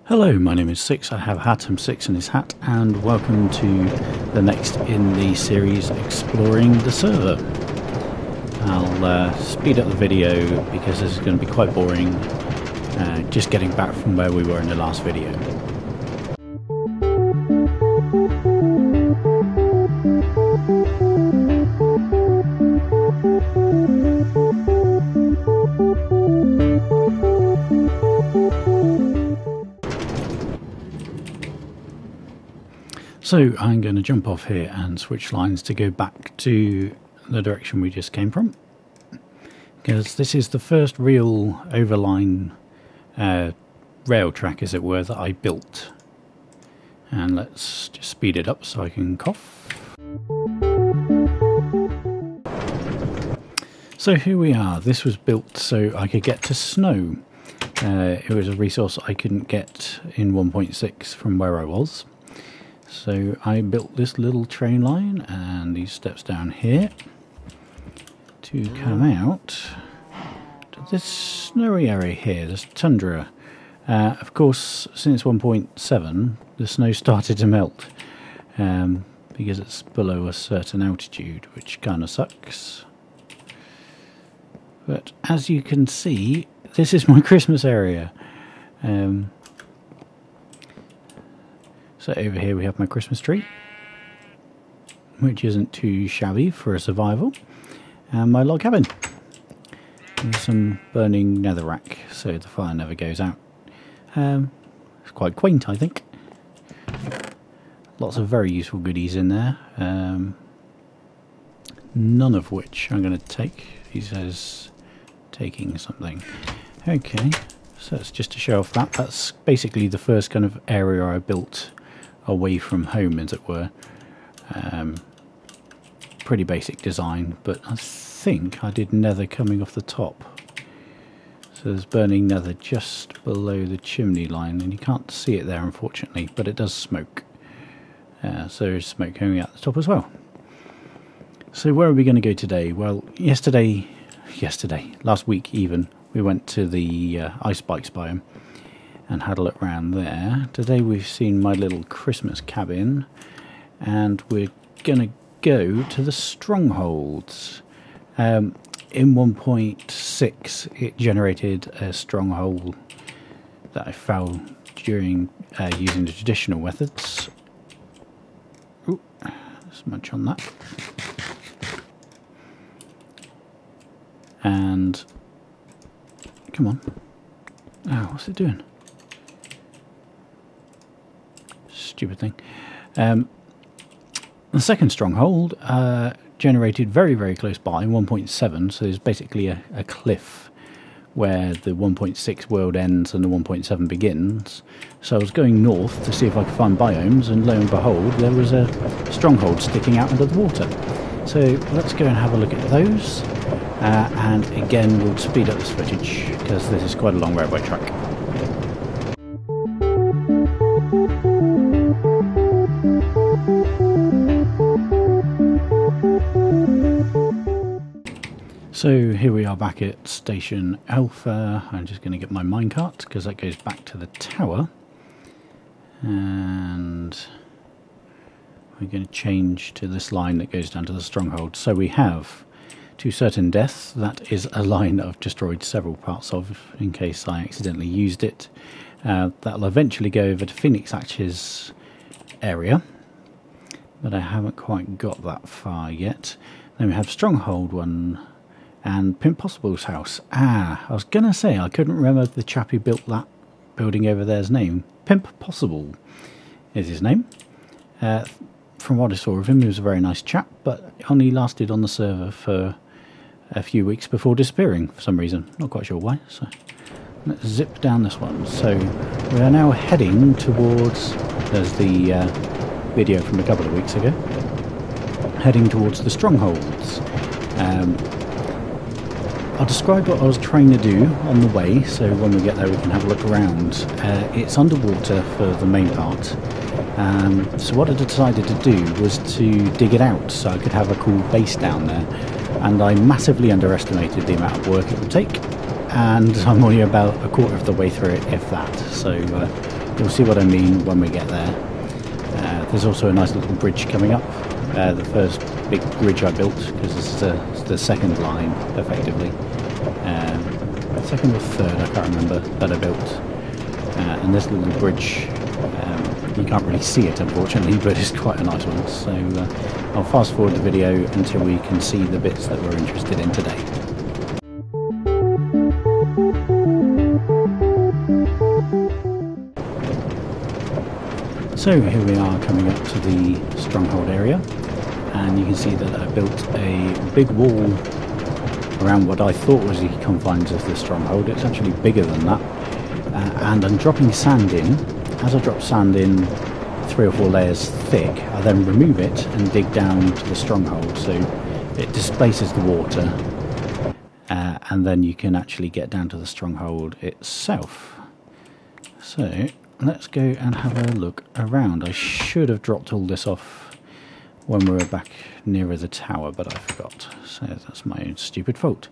Hello, my name is SiX. I have a hat, I'm SiX in his hat, and welcome to the next in the series exploring the server. I'll speed up the video because this is going to be quite boring, just getting back from where we were in the last video. So I'm going to jump off here and switch lines to go back to the direction we just came from, because this is the first real overline rail track, as it were, that I built. And let's just speed it up so I can cough. So here we are. This was built so I could get to snow. It was a resource I couldn't get in 1.6 from where I was. So I built this little train line and these steps down here to come out to this snowy area here, this tundra. Of course, since 1.7 the snow started to melt because it's below a certain altitude, which kind of sucks. But as you can see, this is my Christmas area. So over here we have my Christmas tree, which isn't too shabby for a survival, and my log cabin. There's some burning netherrack so the fire never goes out. It's quite quaint, I think. Lots of very useful goodies in there, none of which I'm going to take. He says taking something. Okay, so it's just to show off that. That's basically the first kind of area I built away from home, as it were. Pretty basic design, but I think I did nether coming off the top. So there's burning nether just below the chimney line, and you can't see it there unfortunately, but it does smoke. So there's smoke coming out the top as well. So where are we going to go today? Well, last week even, we went to the ice bikes biome and had a look around there. Today we've seen my little Christmas cabin, and we're gonna go to the Strongholds. In 1.6 it generated a stronghold that I found during using the traditional methods. Ooh, there's much on that. And come on. Oh, what's it doing? Stupid thing. The second stronghold generated very, very close by in 1.7, so there's basically a cliff where the 1.6 world ends and the 1.7 begins. So I was going north to see if I could find biomes, and lo and behold, there was a stronghold sticking out under the water. So let's go and have a look at those, and again we'll speed up this footage because this is quite a long railway track. So here we are back at Station Alpha. I'm just going to get my minecart because that goes back to the tower, and we're going to change to this line that goes down to the stronghold. So we have To Certain Death. That is a line that I've destroyed several parts of in case I accidentally used it. That'll eventually go over to Phoenix Hatch's area, but I haven't quite got that far yet. Then we have Stronghold 1 and Pimp Possible's house. I was going to say I couldn't remember the chap who built that building over there's name. Pimp Possible is his name. From what I saw of him, he was a very nice chap, but only lasted on the server for a few weeks before disappearing for some reason. Not quite sure why. So let's zip down this one. So we are now heading towards, there's the video from a couple of weeks ago, heading towards the Strongholds. I'll describe what I was trying to do on the way, so when we get there we can have a look around. It's underwater for the main part, so what I decided to do was to dig it out so I could have a cool base down there, and I massively underestimated the amount of work it would take, and I'm only about a quarter of the way through it, if that. So You'll see what I mean when we get there. There's also a nice little bridge coming up. The first big bridge I built, because this is the second line, effectively. Second or third, I can't remember, that I built. And this little bridge, you can't really see it unfortunately, but it's quite a nice one. So I'll fast forward the video until we can see the bits that we're interested in today. So here we are coming up to the Stronghold area, and you can see that I built a big wall around what I thought was the confines of the Stronghold. It's actually bigger than that, and I'm dropping sand in. As I drop sand in 3 or 4 layers thick, I then remove it and dig down to the Stronghold, so it displaces the water, and then you can actually get down to the Stronghold itself. So let's go and have a look around. I should have dropped all this off when we were back nearer the tower, but I forgot, so that's my own stupid fault.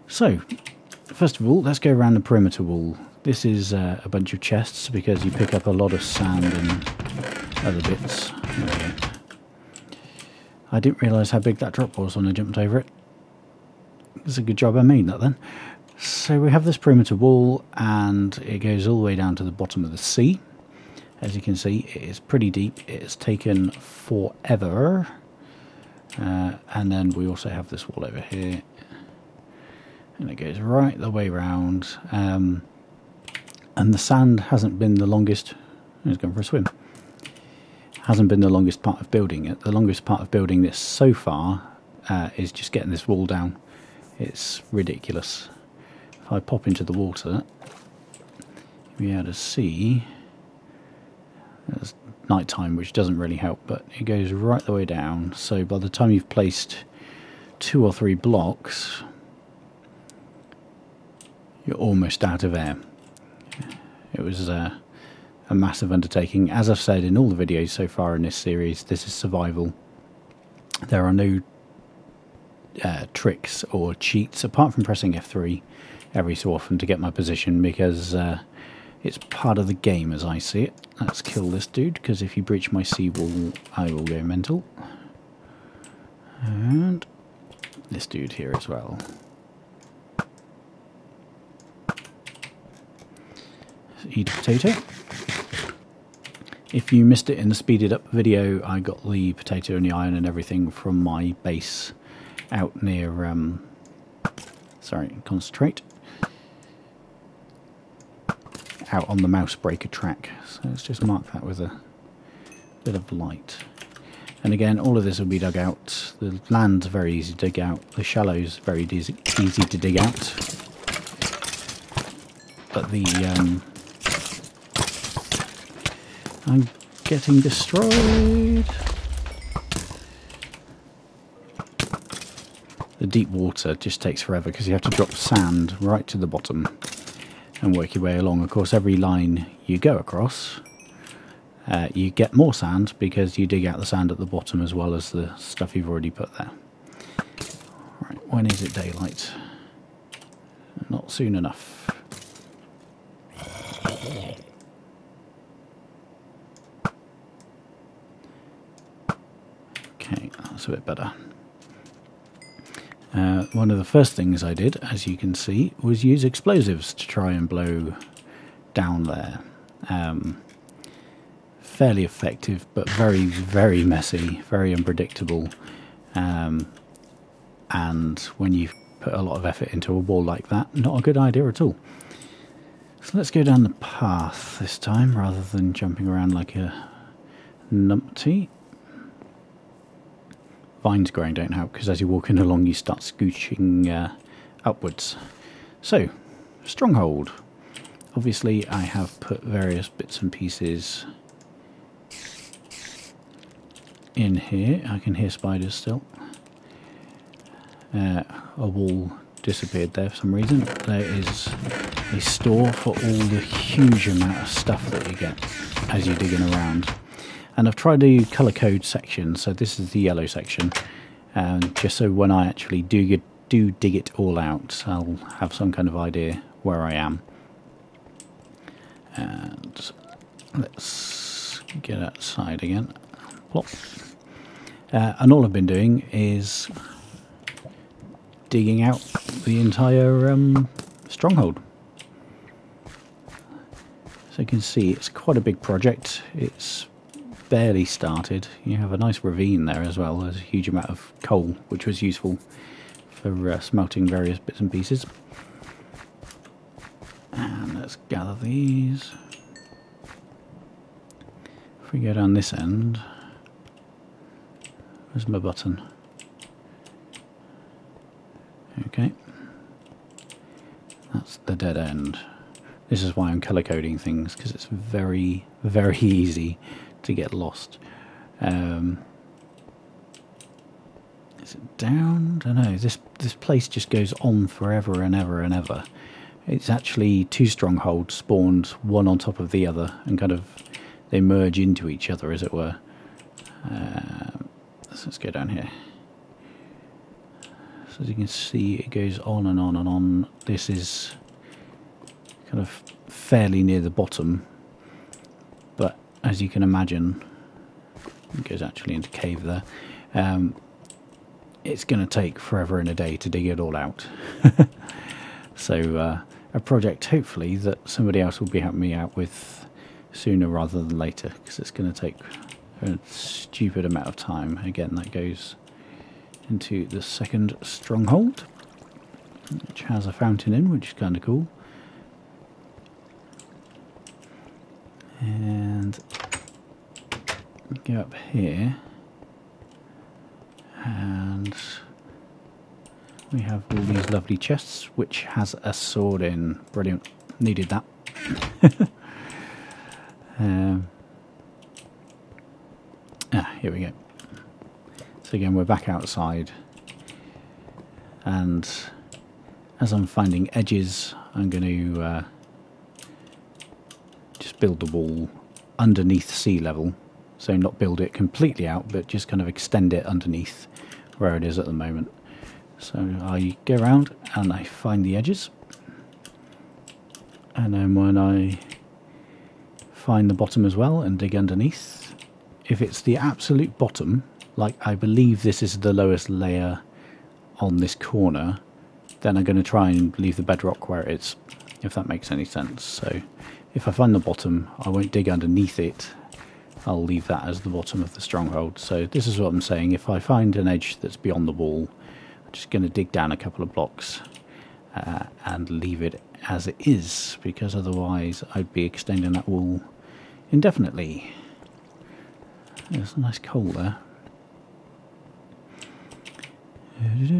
So first of all, let's go around the perimeter wall. This is a bunch of chests because you pick up a lot of sand and other bits. Okay. I didn't realise how big that drop was when I jumped over it. It's a good job I made that then. So we have this perimeter wall, and it goes all the way down to the bottom of the sea. As you can see, it is pretty deep. It has taken forever. And then we also have this wall over here, and it goes right the way round. And the sand hasn't been the longest. He's going for a swim. Hasn't been the longest part of building it. The longest part of building this so far is just getting this wall down. It's ridiculous. If I pop into the water, you'll be able to see. It's night time, which doesn't really help, but it goes right the way down. So by the time you've placed 2 or 3 blocks, you're almost out of air. It was a massive undertaking. As I've said in all the videos so far in this series, this is survival. There are no tricks or cheats apart from pressing F3 every so often to get my position, because it's part of the game as I see it. Let's kill this dude, because if you breach my seawall I will go mental. And this dude here as well. Eat a potato. If you missed it in the speeded up video, I got the potato and the iron and everything from my base out near concentrate, out on the mouse breaker track. So let's just mark that with a bit of light. And again, all of this will be dug out. The land's very easy to dig out, the shallow's very easy to dig out, but the I'm getting destroyed. The deep water just takes forever because you have to drop sand right to the bottom and work your way along. Of course, every line you go across, you get more sand because you dig out the sand at the bottom as well as the stuff you've already put there. Right, when is it daylight? Not soon enough. Okay, that's a bit better. One of the first things I did, as you can see, was use explosives to try and blow down there. Fairly effective, but very, very messy, very unpredictable. And when you put a lot of effort into a wall like that, not a good idea at all. So let's go down the path this time, rather than jumping around like a numpty. Vines growing don't help, because as you're walking along you start scooching upwards. So, Stronghold. Obviously I have put various bits and pieces in here. I can hear spiders still. A wall disappeared there for some reason. There is a store for all the huge amount of stuff that you get as you're digging around. And I've tried to colour code sections, so this is the yellow section, just so when I actually do dig it all out, I'll have some kind of idea where I am. And Let's get outside again. Plop. And all I've been doing is digging out the entire stronghold. So you can see it's quite a big project. It's barely started. You have a nice ravine there as well. There's a huge amount of coal, which was useful for smelting various bits and pieces. And let's gather these. If we go down this end, where's my button? Okay, that's the dead end. This is why I'm colour coding things, because it's very, very easy to get lost. Is it down? I don't know. This place just goes on forever and ever and ever. It's actually two strongholds spawned, one on top of the other, and kind of they merge into each other, as it were. So let's go down here. So as you can see, it goes on and on and on. This is kind of fairly near the bottom, but as you can imagine, it goes actually into cave there. It's going to take forever and a day to dig it all out. So a project hopefully that somebody else will be helping me out with sooner rather than later, because it's going to take a stupid amount of time. Again, that goes into the second stronghold, which has a fountain in, which is kind of cool. And go up here, and we have all these lovely chests, which has a sword in. Brilliant, needed that. Here we go. So again, we're back outside, and as I'm finding edges, I'm going to just build the wall underneath sea level. So not build it completely out, but just kind of extend it underneath where it is at the moment. So I go around and I find the edges, and then when I find the bottom as well and dig underneath, if it's the absolute bottom, like I believe this is the lowest layer on this corner, then I'm going to try and leave the bedrock where it is, if that makes any sense. So if I find the bottom, I won't dig underneath it. I'll leave that as the bottom of the stronghold. So this is what I'm saying. If I find an edge that's beyond the wall, I'm just going to dig down a couple of blocks and leave it as it is, because otherwise I'd be extending that wall indefinitely. There's a nice coal there. Use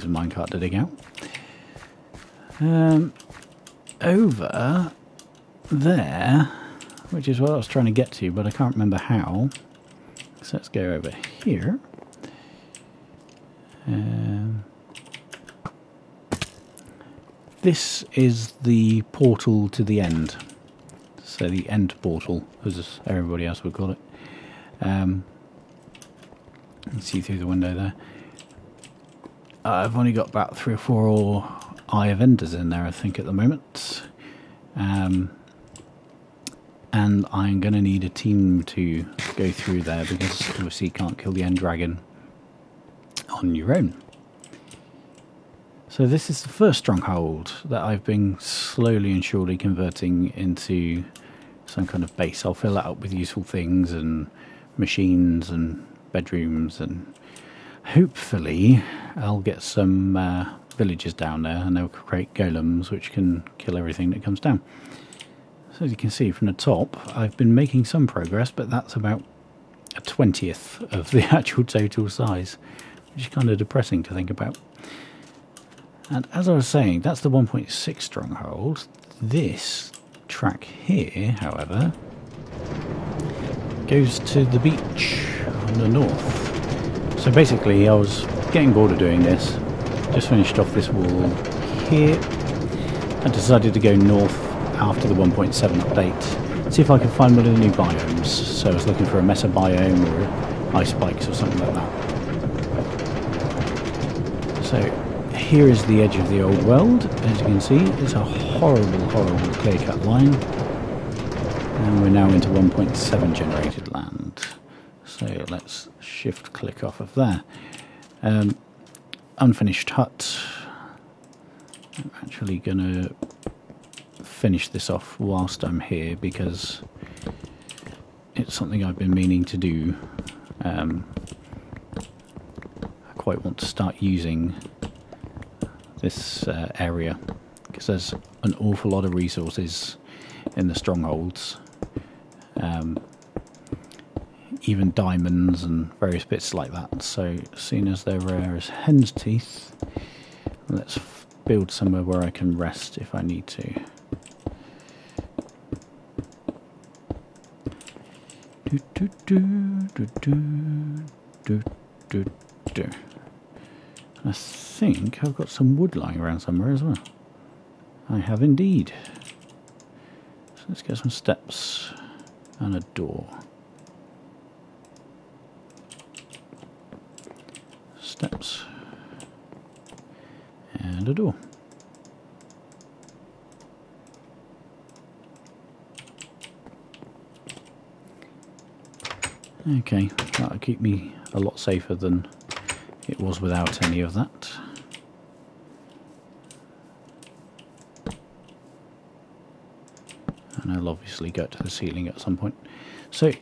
a minecart to dig out. Over there, which is what I was trying to get to, but I can't remember how. So let's go over here. This is the portal to the end. So the end portal, as everybody else would call it. You can see through the window there. I've only got about 3 or 4 Eye of Enders in there, I think, at the moment. And I'm going to need a team to go through there, because obviously you can't kill the End Dragon on your own. So this is the first stronghold that I've been slowly and surely converting into some kind of base. I'll fill that up with useful things and machines and bedrooms, and hopefully I'll get some villagers down there, and they'll create golems which can kill everything that comes down. So as you can see from the top, I've been making some progress, but that's about a 20th of the actual total size, which is kind of depressing to think about. And as I was saying, that's the 1.6 stronghold. This track here, however, goes to the beach on the north. So basically I was getting bored of doing this, just finished off this wall here, and decided to go north after the 1.7 update, see if I could find one of the new biomes. So I was looking for a mesa biome or ice spikes or something like that. So here is the edge of the old world. As you can see, it's a horrible, horrible clear-cut line. And we're now into 1.7 generated land. So let's shift click off of there. Unfinished hut. I'm actually going to finish this off whilst I'm here because it's something I've been meaning to do. I quite want to start using this area because there's an awful lot of resources in the strongholds, even diamonds and various bits like that. So seeing as they're rare as hen's teeth, let's build somewhere where I can rest if I need to. I think I've got some wood lying around somewhere as well. I have indeed. So let's get some steps and a door. Steps and a door. Okay, that'll keep me a lot safer than it was without any of that. And I'll obviously go to the ceiling at some point. So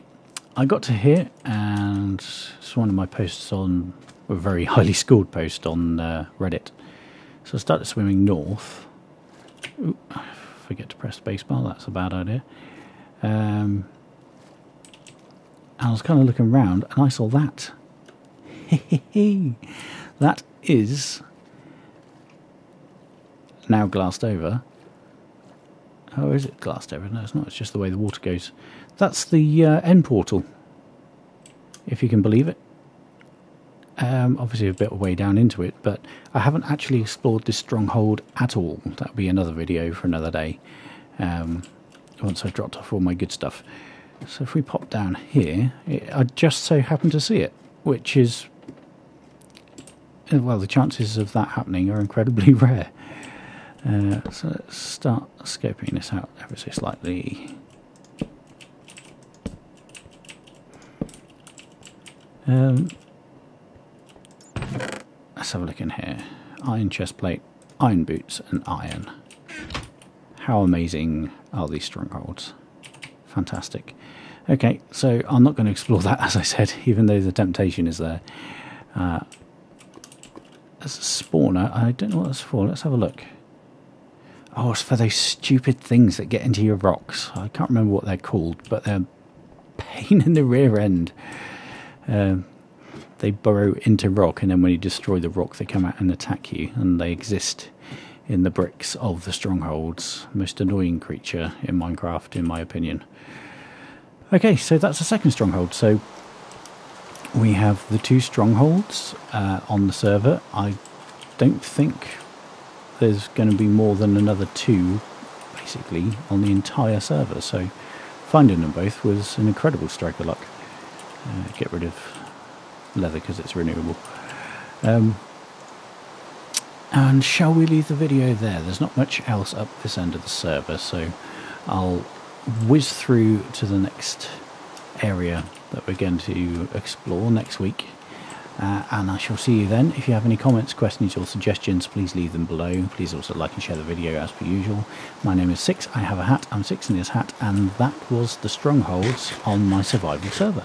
I got to here, and it's one of my posts on, a very highly scored post on Reddit. So I started swimming north. Ooh, forget to press spacebar, that's a bad idea. And I was kind of looking around and I saw that. That is now glassed over. Oh, is it glassed over? No, it's not. It's just the way the water goes. That's the end portal, if you can believe it. Obviously a bit of way down into it, but I haven't actually explored this stronghold at all. That'll be another video for another day, once I've dropped off all my good stuff. So if we pop down here, I just so happen to see it, which is, well, the chances of that happening are incredibly rare. So let's start scoping this out ever so slightly. Let's have a look in here. Iron chestplate, iron boots, and iron. How amazing are these strongholds? Fantastic. Okay, so I'm not going to explore that, as I said, even though the temptation is there. As a spawner, I don't know what that's for. Let's have a look. Oh, it's for those stupid things that get into your rocks. I can't remember what they're called, but they're a pain in the rear end. They burrow into rock, and then when you destroy the rock, they come out and attack you, and they exist in the bricks of the strongholds. Most annoying creature in Minecraft, in my opinion. Okay, so that's the second stronghold. So we have the two strongholds on the server. I don't think there's going to be more than another two, basically, on the entire server. So finding them both was an incredible stroke of luck. Get rid of leather because it's renewable. And shall we leave the video there? There's not much else up this end of the server, so I'll whiz through to the next area that we're going to explore next week, and I shall see you then. If you have any comments, questions or suggestions, please leave them below. Please also like and share the video as per usual. My name is SiX, I have a hat, I'm SiX in this hat, and that was the Strongholds on my survival server.